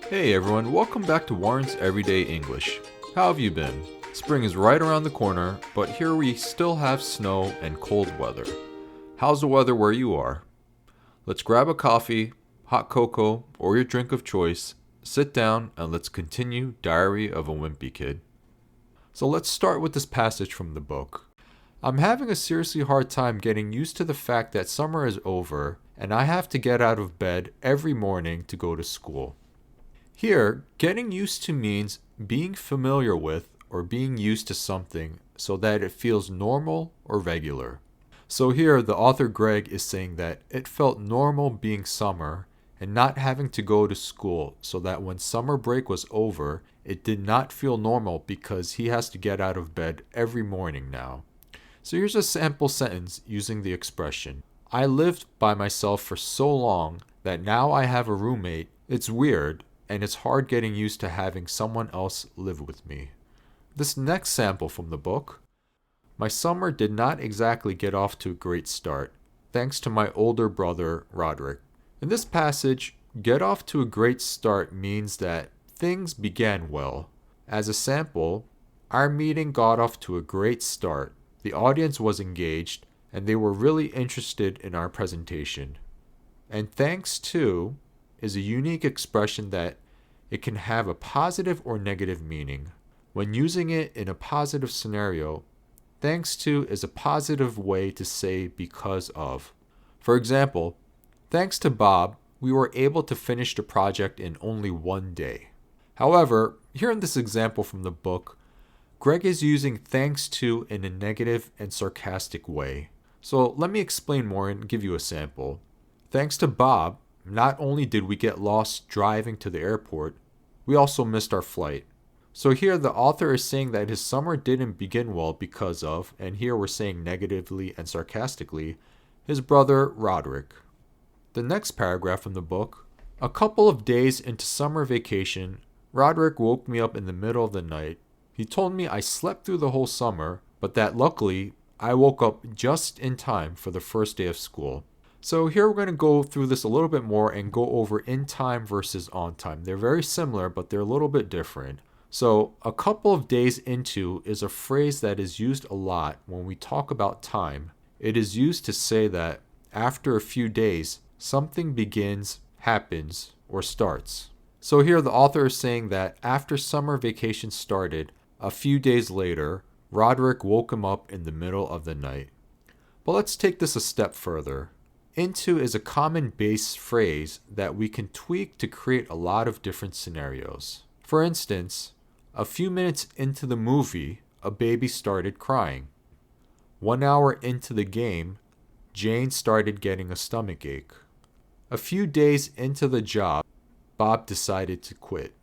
Hey everyone, welcome back to Warren's Everyday English. How have you been? Spring is right around the corner, but here we still have snow and cold weather. How's the weather where you are? Let's grab a coffee, hot cocoa, or your drink of choice, sit down, and let's continue Diary of a Wimpy Kid. So let's start with this passage from the book. I'm having a seriously hard time getting used to the fact that summer is over and I have to get out of bed every morning to go to school. Here, getting used to means being familiar with or being used to something so that it feels normal or regular. So here, the author Greg is saying that it felt normal being summer and not having to go to school, so that when summer break was over, it did not feel normal because he has to get out of bed every morning now. So here's a sample sentence using the expression, I lived by myself for so long that now I have a roommate. It's weird, and it's hard getting used to having someone else live with me. This next sample from the book. My summer did not exactly get off to a great start, thanks to my older brother, Roderick. In this passage, get off to a great start means that things began well. As a sample, our meeting got off to a great start. The audience was engaged, and they were really interested in our presentation. And thanks to is a unique expression that it can have a positive or negative meaning. When using it in a positive scenario, thanks to is a positive way to say because of. For example, thanks to Bob, we were able to finish the project in only one day. However, here in this example from the book, Greg is using thanks to in a negative and sarcastic way. So let me explain more and give you a sample. Thanks to Bob, not only did we get lost driving to the airport, we also missed our flight. So here the author is saying that his summer didn't begin well because of, and here we're saying negatively and sarcastically, his brother Roderick. The next paragraph from the book, a couple of days into summer vacation, Roderick woke me up in the middle of the night. He told me I slept through the whole summer, but that luckily I woke up just in time for the first day of school. So here we're going to go through this a little bit more and go over in time versus on time. They're very similar, but they're a little bit different. So a couple of days into is a phrase that is used a lot when we talk about time. It is used to say that after a few days, something begins, happens, or starts. So here the author is saying that after summer vacation started, a few days later, Roderick woke him up in the middle of the night. But let's take this a step further. Into is a common base phrase that we can tweak to create a lot of different scenarios. For instance, a few minutes into the movie, a baby started crying. 1 hour into the game, Jane started getting a stomach ache. A few days into the job, Bob decided to quit.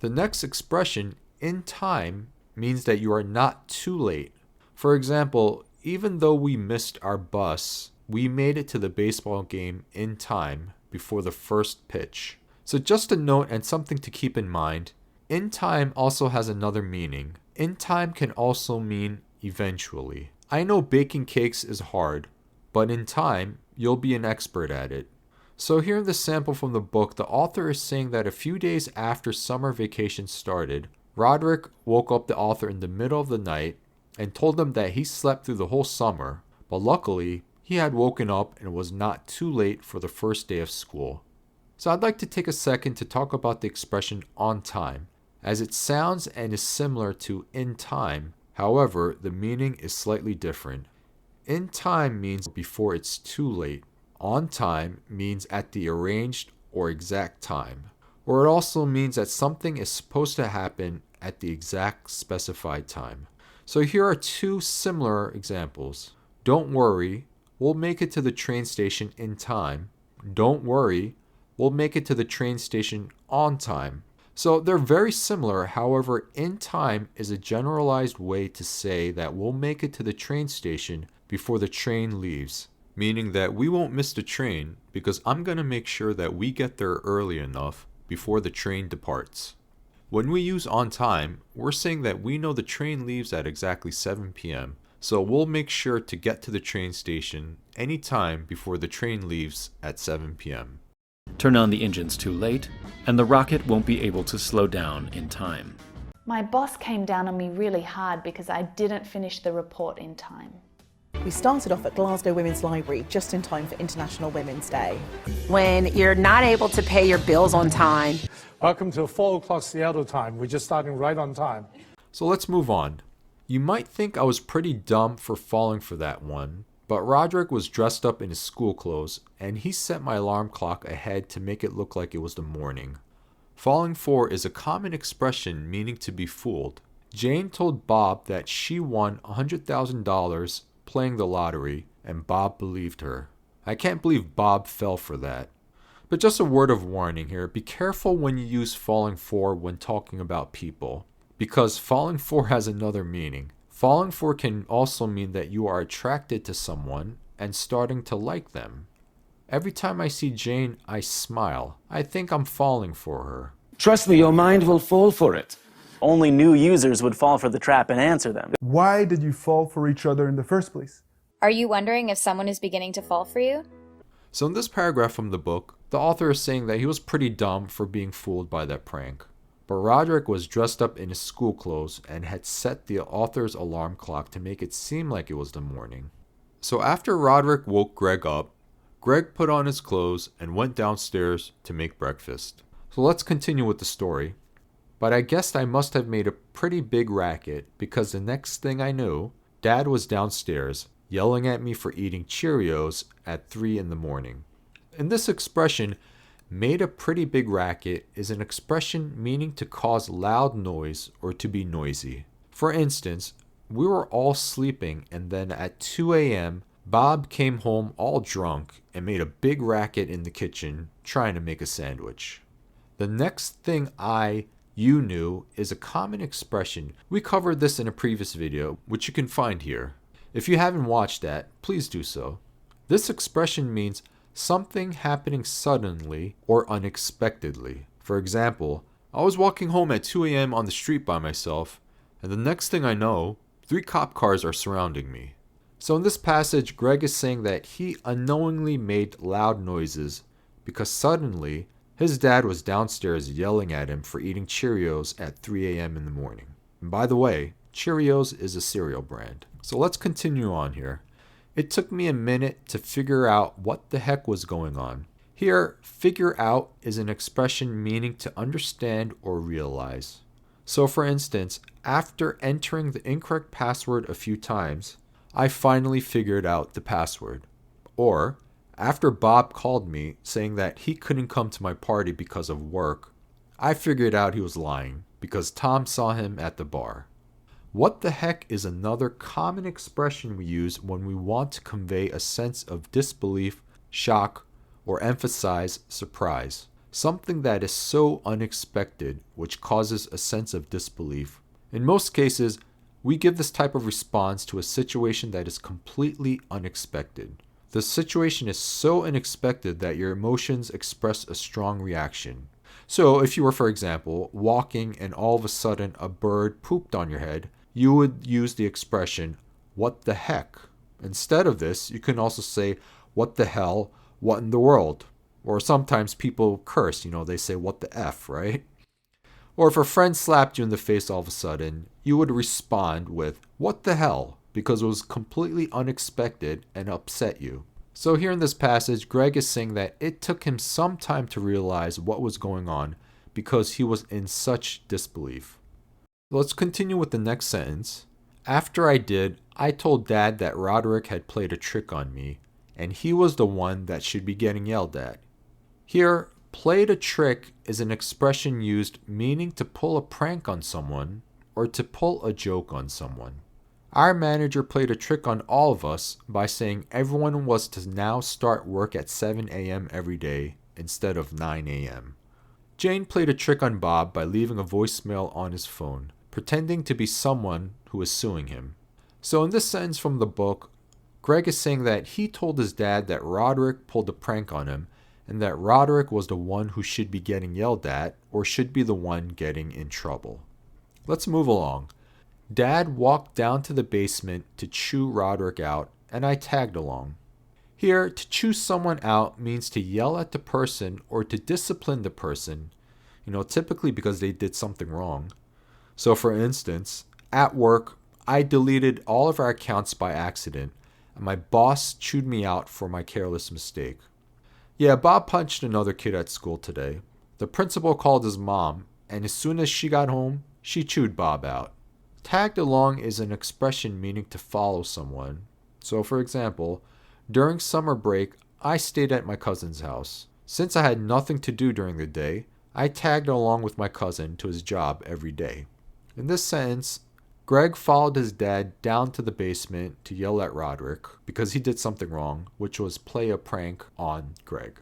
The next expression, in time, means that you are not too late. For example, even though we missed our bus, we made it to the baseball game in time before the first pitch. So just a note and something to keep in mind, in time also has another meaning. In time can also mean eventually. I know baking cakes is hard, but in time, you'll be an expert at it. So here in the sample from the book, the author is saying that a few days after summer vacation started, Roderick woke up the author in the middle of the night and told him that he slept through the whole summer, but luckily, he had woken up and was not too late for the first day of school. So I'd like to take a second to talk about the expression on time, as it sounds and is similar to in time. However, the meaning is slightly different. In time means before it's too late. On time means at the arranged or exact time. Or it also means that something is supposed to happen at the exact specified time. So here are two similar examples. Don't worry, we'll make it to the train station in time. Don't worry, we'll make it to the train station on time. So they're very similar, however, in time is a generalized way to say that we'll make it to the train station before the train leaves. Meaning that we won't miss the train because I'm going to make sure that we get there early enough before the train departs. When we use on time, we're saying that we know the train leaves at exactly 7 p.m., so we'll make sure to get to the train station any time before the train leaves at 7 p.m. turn on the engines too late, and the rocket won't be able to slow down in time. My boss came down on me really hard because I didn't finish the report in time. We started off at Glasgow Women's Library just in time for International Women's Day. When you're not able to pay your bills on time. Welcome to 4 o'clock Seattle time. We're just starting right on time. So let's move on. You might think I was pretty dumb for falling for that one, but Roderick was dressed up in his school clothes, and he set my alarm clock ahead to make it look like it was the morning. Falling for is a common expression meaning to be fooled. Jane told Bob that she won $100,000 playing the lottery, and Bob believed her. I can't believe Bob fell for that. But just a word of warning here, be careful when you use falling for when talking about people, because falling for has another meaning. Falling for can also mean that you are attracted to someone and starting to like them. Every time I see Jane, I smile. I think I'm falling for her. Trust me, your mind will fall for it. Only new users would fall for the trap and answer them. Why did you fall for each other in the first place? Are you wondering if someone is beginning to fall for you? So in this paragraph from the book, the author is saying that he was pretty dumb for being fooled by that prank. But Roderick was dressed up in his school clothes and had set the author's alarm clock to make it seem like it was the morning. So after Roderick woke Greg up, Greg put on his clothes and went downstairs to make breakfast. So let's continue with the story. But I guessed I must have made a pretty big racket because the next thing I knew, Dad was downstairs yelling at me for eating Cheerios at 3 in the morning. And this expression, made a pretty big racket, is an expression meaning to cause loud noise or to be noisy. For instance, we were all sleeping and then at 2 a.m., Bob came home all drunk and made a big racket in the kitchen trying to make a sandwich. The next thing you knew is a common expression. We covered this in a previous video, which you can find here. If you haven't watched that, please do so. This expression means something happening suddenly or unexpectedly. For example, I was walking home at 2 a.m. on the street by myself, and the next thing I know, 3 cop cars are surrounding me. So in this passage, Greg is saying that he unknowingly made loud noises because suddenly his dad was downstairs yelling at him for eating Cheerios at 3 a.m. in the morning. And by the way, Cheerios is a cereal brand. So let's continue on here. It took me a minute to figure out what the heck was going on. Here, figure out is an expression meaning to understand or realize. So for instance, after entering the incorrect password a few times, I finally figured out the password. Or, after Bob called me saying that he couldn't come to my party because of work, I figured out he was lying because Tom saw him at the bar. What the heck is another common expression we use when we want to convey a sense of disbelief, shock, or emphasize surprise. Something that is so unexpected which causes a sense of disbelief. In most cases, we give this type of response to a situation that is completely unexpected. The situation is so unexpected that your emotions express a strong reaction. So if you were, for example, walking and all of a sudden a bird pooped on your head, you would use the expression, "What the heck?" Instead of this, you can also say, "What the hell? What in the world?" Or sometimes people curse, they say, "What the F," right? Or if a friend slapped you in the face all of a sudden, you would respond with, "What the hell?" because it was completely unexpected and upset you. So here in this passage, Greg is saying that it took him some time to realize what was going on because he was in such disbelief. Let's continue with the next sentence. After I did, I told Dad that Roderick had played a trick on me, and he was the one that should be getting yelled at. Here, played a trick is an expression used meaning to pull a prank on someone or to pull a joke on someone. Our manager played a trick on all of us by saying everyone was to now start work at 7 a.m. every day instead of 9 a.m. Jane played a trick on Bob by leaving a voicemail on his phone, pretending to be someone who was suing him. So in this sentence from the book, Greg is saying that he told his dad that Roderick pulled a prank on him and that Roderick was the one who should be getting yelled at or should be the one getting in trouble. Let's move along. Dad walked down to the basement to chew Roderick out, and I tagged along. Here, to choose someone out means to yell at the person or to discipline the person, typically because they did something wrong. So for instance, at work, I deleted all of our accounts by accident, and my boss chewed me out for my careless mistake. Yeah, Bob punched another kid at school today. The principal called his mom, and as soon as she got home, she chewed Bob out. Tagged along is an expression meaning to follow someone. So for example, during summer break, I stayed at my cousin's house. Since I had nothing to do during the day, I tagged along with my cousin to his job every day. In this sentence, Greg followed his dad down to the basement to yell at Roderick because he did something wrong, which was play a prank on Greg.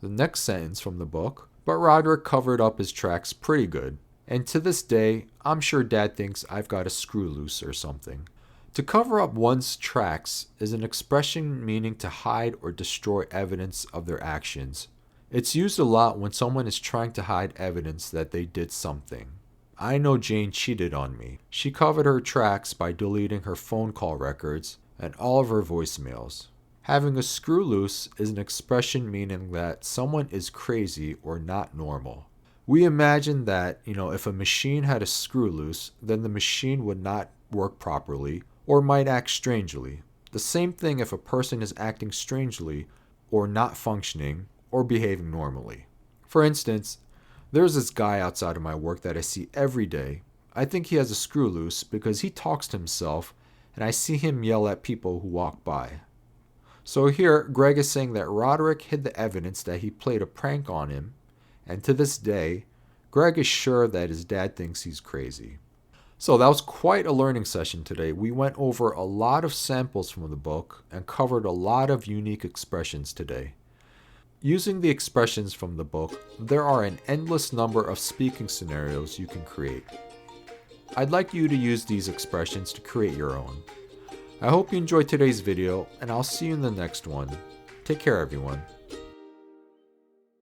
The next sentence from the book, but Roderick covered up his tracks pretty good. And to this day, I'm sure Dad thinks I've got a screw loose or something. To cover up one's tracks is an expression meaning to hide or destroy evidence of their actions. It's used a lot when someone is trying to hide evidence that they did something. I know Jane cheated on me. She covered her tracks by deleting her phone call records and all of her voicemails. Having a screw loose is an expression meaning that someone is crazy or not normal. We imagine that, if a machine had a screw loose, then the machine would not work properly or might act strangely. The same thing if a person is acting strangely or not functioning or behaving normally. For instance, there's this guy outside of my work that I see every day. I think he has a screw loose because he talks to himself and I see him yell at people who walk by. So here, Greg is saying that Roderick hid the evidence that he played a prank on him, and to this day, Greg is sure that his dad thinks he's crazy. So that was quite a learning session today. We went over a lot of samples from the book and covered a lot of unique expressions today. Using the expressions from the book, there are an endless number of speaking scenarios you can create. I'd like you to use these expressions to create your own. I hope you enjoyed today's video, and I'll see you in the next one. Take care, everyone.